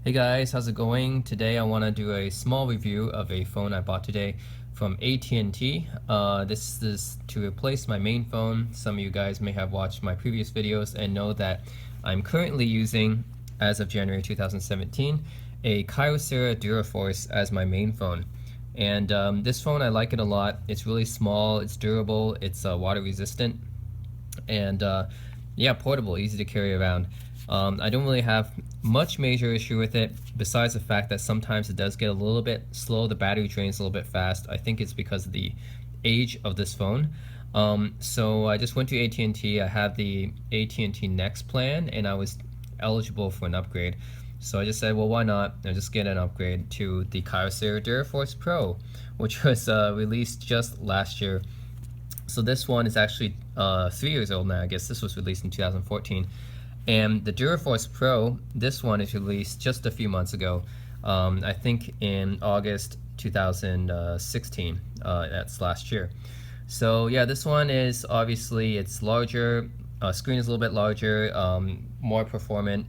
Hey guys, how's it going? Today I want to do a small review of a phone I bought today from AT&T. This is to replace my main phone. Some of you guys may have watched my previous videos and know that I'm currently using, as of January 2017, a Kyocera Duraforce as my main phone. And this phone, I like it a lot. It's really small, it's durable, it's water resistant, and yeah, portable, easy to carry around. I don't really have much major issue with it, besides the fact that sometimes it does get a little bit slow. The battery drains a little bit fast. I think it's because of the age of this phone. So I just went to AT&T. I have the AT&T Next plan, and I was eligible for an upgrade. So I just said, well, why not? I'll just get an upgrade to the Kyocera Duraforce Pro, which was released just last year. So this one is actually 3 years old now. I guess this was released in 2014. And the Duraforce Pro, this one is released just a few months ago. I think in August 2016. That's last year. So yeah, this one is obviously it's larger. Screen is a little bit larger, more performant,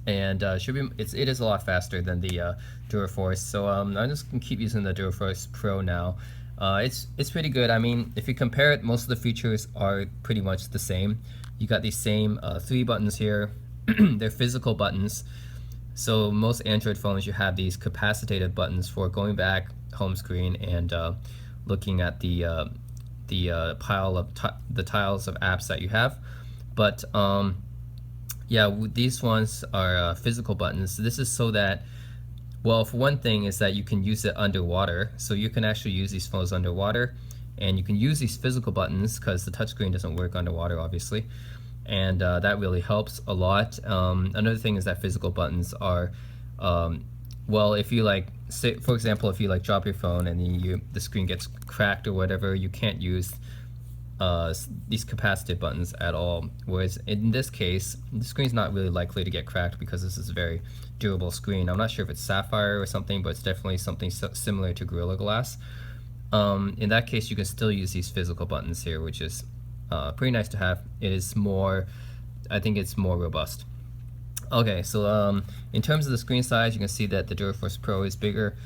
and it is a lot faster than the Duraforce. So I'm just gonna keep using the Duraforce Pro now. It's pretty good. I mean, if you compare it, most of the features are pretty much the same. You got these same 3 buttons here. They're physical buttons. So most Android phones, you have these capacitive buttons for going back, home screen, and looking at the pile of the tiles of apps that you have. But yeah, these ones are physical buttons. This is so that, well, for one thing is that you can use it underwater. So you can actually use these phones underwater, and you can use these physical buttons because the touchscreen doesn't work underwater, obviously. And that really helps a lot. Another thing is that physical buttons are, well, if you like, say, for example, if you like drop your phone and then the screen gets cracked or whatever, you can't use these capacitive buttons at all. Whereas in this case, the screen's not really likely to get cracked because this is a very durable screen. I'm not sure if it's sapphire or something, but it's definitely something similar to Gorilla Glass. In that case, you can still use these physical buttons here, which is pretty nice to have. It is more, I think it's more robust. Okay, so in terms of the screen size, you can see that the Duraforce Pro is bigger.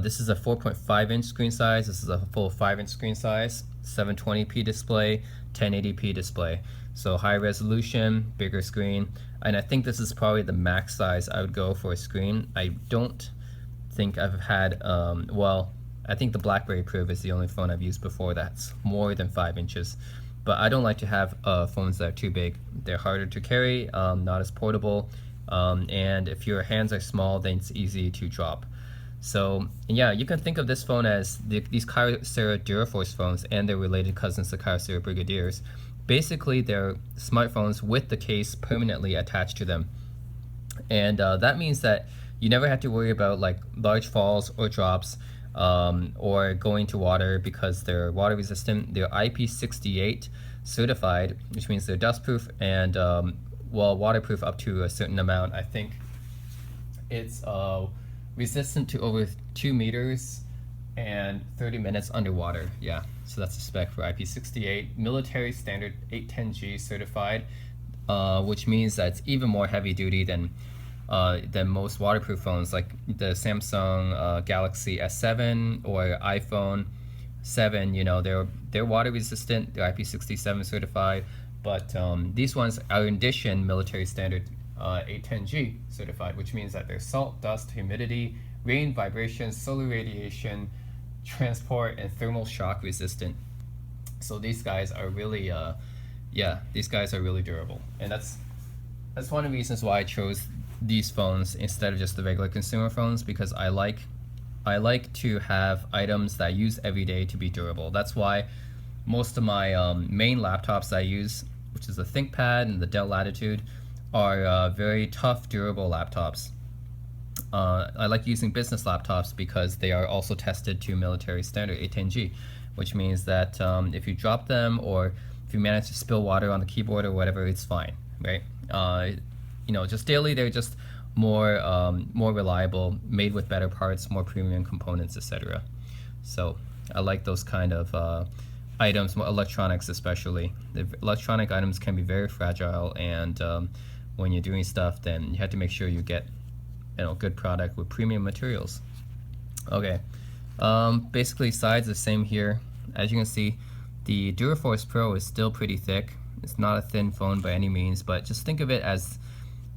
This is a 4.5-inch screen size. This is a full 5-inch screen size, 720p display, 1080p display. So high resolution, bigger screen, and I think this is probably the max size I would go for a screen. I don't think I've had, well, I think the BlackBerry Priv is the only phone I've used before that's more than 5 inches. But I don't like to have phones that are too big. They're harder to carry, not as portable, and if your hands are small, then it's easy to drop. So yeah, you can think of this phone as these Kyocera Duraforce phones and their related cousins, the Kyocera Brigadiers. Basically, they're smartphones with the case permanently attached to them. And that means that you never have to worry about like large falls or drops, or going to water because they're water resistant. They're IP68 certified, which means they're dustproof and well, waterproof up to a certain amount. I think it's resistant to over 2 meters and 30 minutes underwater. Yeah, so that's the spec for IP68. Military standard 810G certified, which means that it's even more heavy duty than most waterproof phones like the Samsung Galaxy S7 or iPhone 7. You know, they're water resistant, they're IP67 certified, but these ones are in addition military standard 810G certified, which means that they're salt, dust, humidity, rain, vibration, solar radiation, transport, and thermal shock resistant. So these guys are really, yeah, these guys are really durable, and that's one of the reasons why I chose these phones instead of just the regular consumer phones, because I like to have items that I use every day to be durable. That's why most of my main laptops I use, which is the ThinkPad and the Dell Latitude, are very tough, durable laptops. I like using business laptops because they are also tested to military standard 810G, which means that if you drop them or if you manage to spill water on the keyboard or whatever, it's fine, right? You know, just daily, they're just more reliable, made with better parts, more premium components, etc. So I like those kind of items, electronics especially. The electronic items can be very fragile, and when you're doing stuff, then you have to make sure you get good product with premium materials. Okay, basically sides the same here. As you can see, the Duraforce Pro is still pretty thick. It's not a thin phone by any means, but just think of it as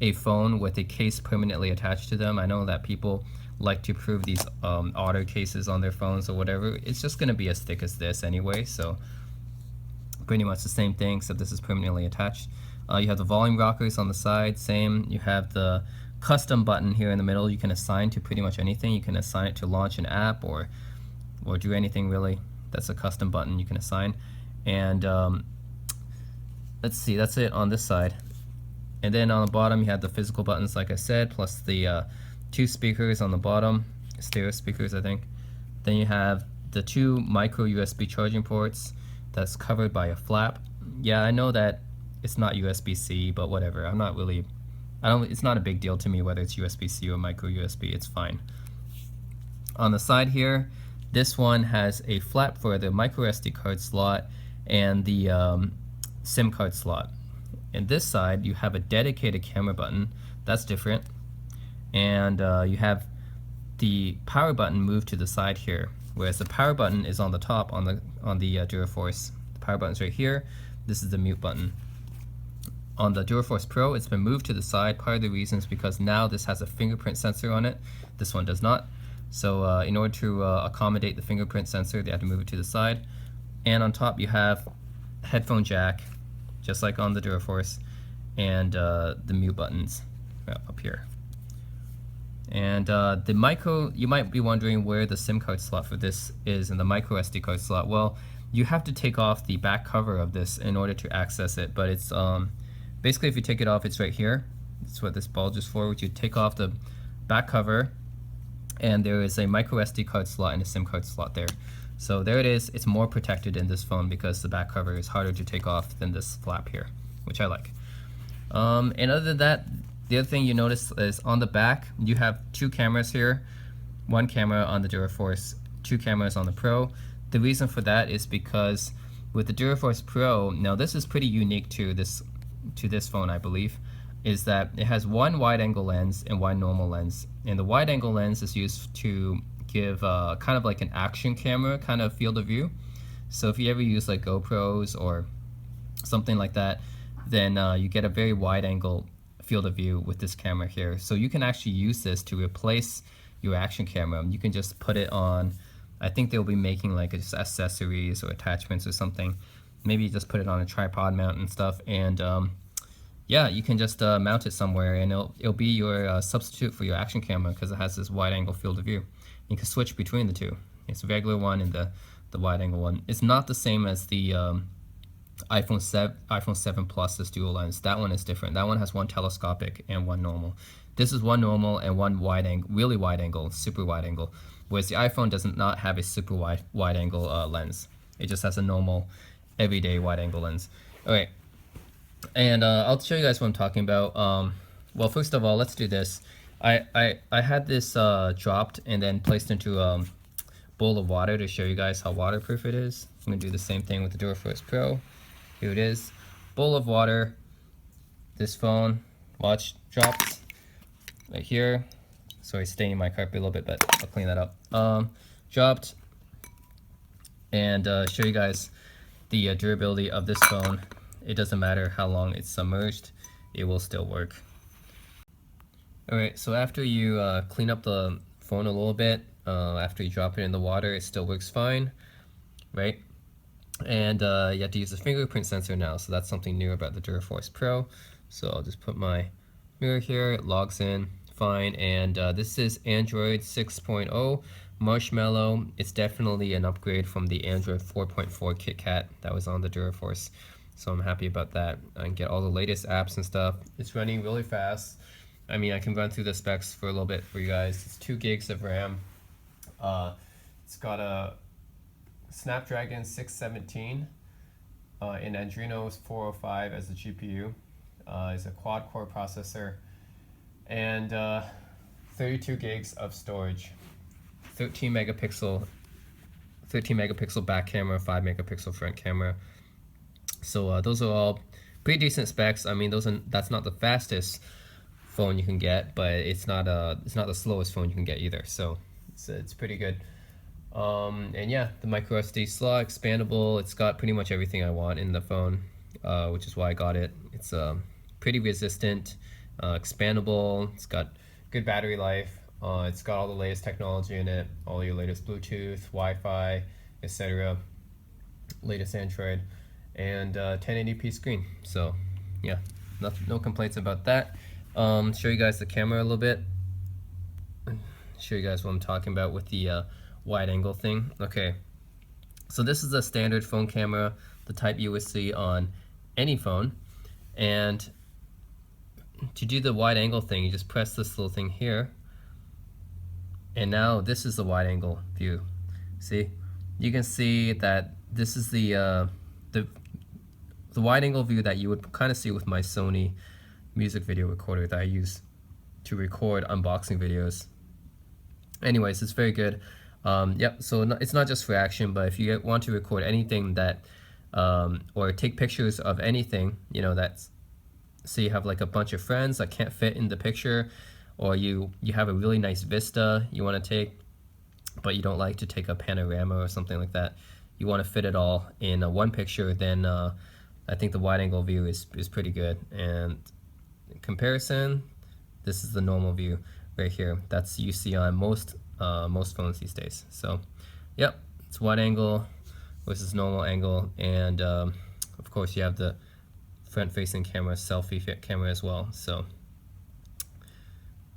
a phone with a case permanently attached to them. I know that people like to prove these auto cases on their phones or whatever. It's just going to be as thick as this anyway, so pretty much the same thing, except this is permanently attached. You have the volume rockers on the side, same. You have the custom button here in the middle. You can assign to pretty much anything. You can assign it to launch an app or do anything really. That's a custom button you can assign. And let's see, that's it on this side. And then on the bottom you have the physical buttons like I said, plus the 2 speakers on the bottom, stereo speakers I think. Then you have the 2 micro USB charging ports that's covered by a flap. Yeah, I know that it's not USB-C, but whatever. It's not a big deal to me whether it's USB-C or micro USB, it's fine. On the side here, this one has a flap for the micro SD card slot and the SIM card slot. And this side, you have a dedicated camera button. That's different. And you have the power button moved to the side here, whereas the power button is on the top on the Duraforce. The power button's right here. This is the mute button. On the Duraforce Pro, it's been moved to the side. Part of the reason is because now this has a fingerprint sensor on it. This one does not. So in order to accommodate the fingerprint sensor, they have to move it to the side. And on top you have headphone jack, just like on the Duraforce, and the mute buttons up here. And the micro, you might be wondering where the SIM card slot for this is in the micro SD card slot. Well, you have to take off the back cover of this in order to access it, but it's basically if you take it off, it's right here. That's what this bulge is for, which you take off the back cover, and there is a micro SD card slot and a SIM card slot there. So there it is. It's more protected in this phone because the back cover is harder to take off than this flap here, which I like. And other than that, the other thing you notice is on the back, you have 2 cameras here. 1 camera on the Duraforce, 2 cameras on the Pro. The reason for that is because with the Duraforce Pro, now this is pretty unique to this phone, I believe, is that it has 1 wide-angle lens and 1 normal lens. And the wide-angle lens is used to give kind of like an action camera kind of field of view. So if you ever use like GoPros or something like that, then you get a very wide-angle field of view with this camera here. So you can actually use this to replace your action camera. You can just put it on, I think they'll be making like just accessories or attachments or something. Maybe just put it on a tripod mount and stuff, and yeah, you can just mount it somewhere, and it'll be your substitute for your action camera because it has this wide-angle field of view. You can switch between the two. It's the regular one and the wide-angle one. It's not the same as the iPhone 7 Plus, this dual lens. That one is different. That one has 1 telescopic and 1 normal. This is 1 normal and 1 wide angle, really wide angle, super wide angle. Whereas the iPhone does not have a super wide angle lens. It just has a normal, everyday wide angle lens. All right, and I'll show you guys what I'm talking about. Well, first of all, let's do this. I had this dropped and then placed into a bowl of water to show you guys how waterproof it is. I'm gonna do the same thing with the Duraforce Pro. Here it is, bowl of water. This phone, watch, dropped right here. Sorry, staining my carpet a little bit, but I'll clean that up. Dropped, and show you guys the durability of this phone. It doesn't matter how long it's submerged, it will still work. Alright, so after you clean up the phone a little bit, after you drop it in the water, it still works fine, right? And you have to use the fingerprint sensor now, so that's something new about the Duraforce Pro. So I'll just put my mirror here, it logs in fine, and this is Android 6.0 Marshmallow. It's definitely an upgrade from the Android 4.4 KitKat that was on the Duraforce, so I'm happy about that. I can get all the latest apps and stuff. It's running really fast. I mean, I can run through the specs for a little bit for you guys. It's 2 gigs of RAM. It's got a Snapdragon 617 and Adreno 405 as the GPU. It's a quad-core processor, and 32 gigs of storage. 13 megapixel back camera, 5 megapixel front camera. So those are all pretty decent specs. I mean, that's not the fastest phone you can get, but it's not the slowest phone you can get either. So it's pretty good. And yeah, the micro SD slot, expandable. It's got pretty much everything I want in the phone, which is why I got it. It's pretty resistant, expandable. It's got good battery life. It's got all the latest technology in it, all your latest Bluetooth, Wi-Fi, etc. Latest Android, and 1080p screen. So yeah, no complaints about that. Show you guys the camera a little bit. Show you guys what I'm talking about with the wide angle thing. Okay, so this is a standard phone camera, the type you would see on any phone, and to do the wide angle thing, you just press this little thing here, and now this is the wide angle view. See, you can see that this is the wide angle view that you would kind of see with my Sony music video recorder that I use to record unboxing videos. Anyways, it's very good. Yep, so it's not just for action, but if you want to record anything that or take pictures of anything, you know, that's, say you have like a bunch of friends that can't fit in the picture, or you have a really nice vista you want to take, but you don't like to take a panorama or something like that, you want to fit it all in one picture, then I think the wide angle view is pretty good. And in comparison, this is the normal view right here. That's you see on most phones these days. So yep, it's wide angle versus normal angle, and of course you have the front facing camera, selfie camera as well. So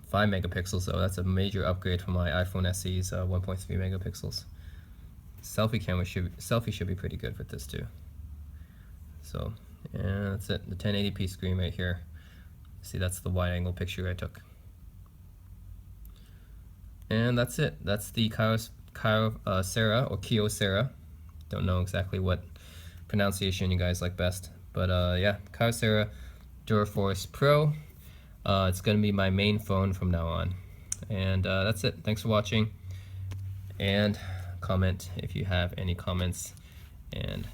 5 megapixels though, that's a major upgrade from my iPhone SE's 1.3 megapixels. Selfie should be pretty good with this too. So yeah, that's it, the 1080p screen right here. See, that's the wide angle picture I took. And that's it. That's the Kyocera or Kyocera. Don't know exactly what pronunciation you guys like best, but yeah, Kyocera Duraforce Pro. It's gonna be my main phone from now on. And that's it. Thanks for watching, and comment if you have any comments, and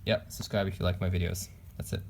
yeah, subscribe if you like my videos. That's it.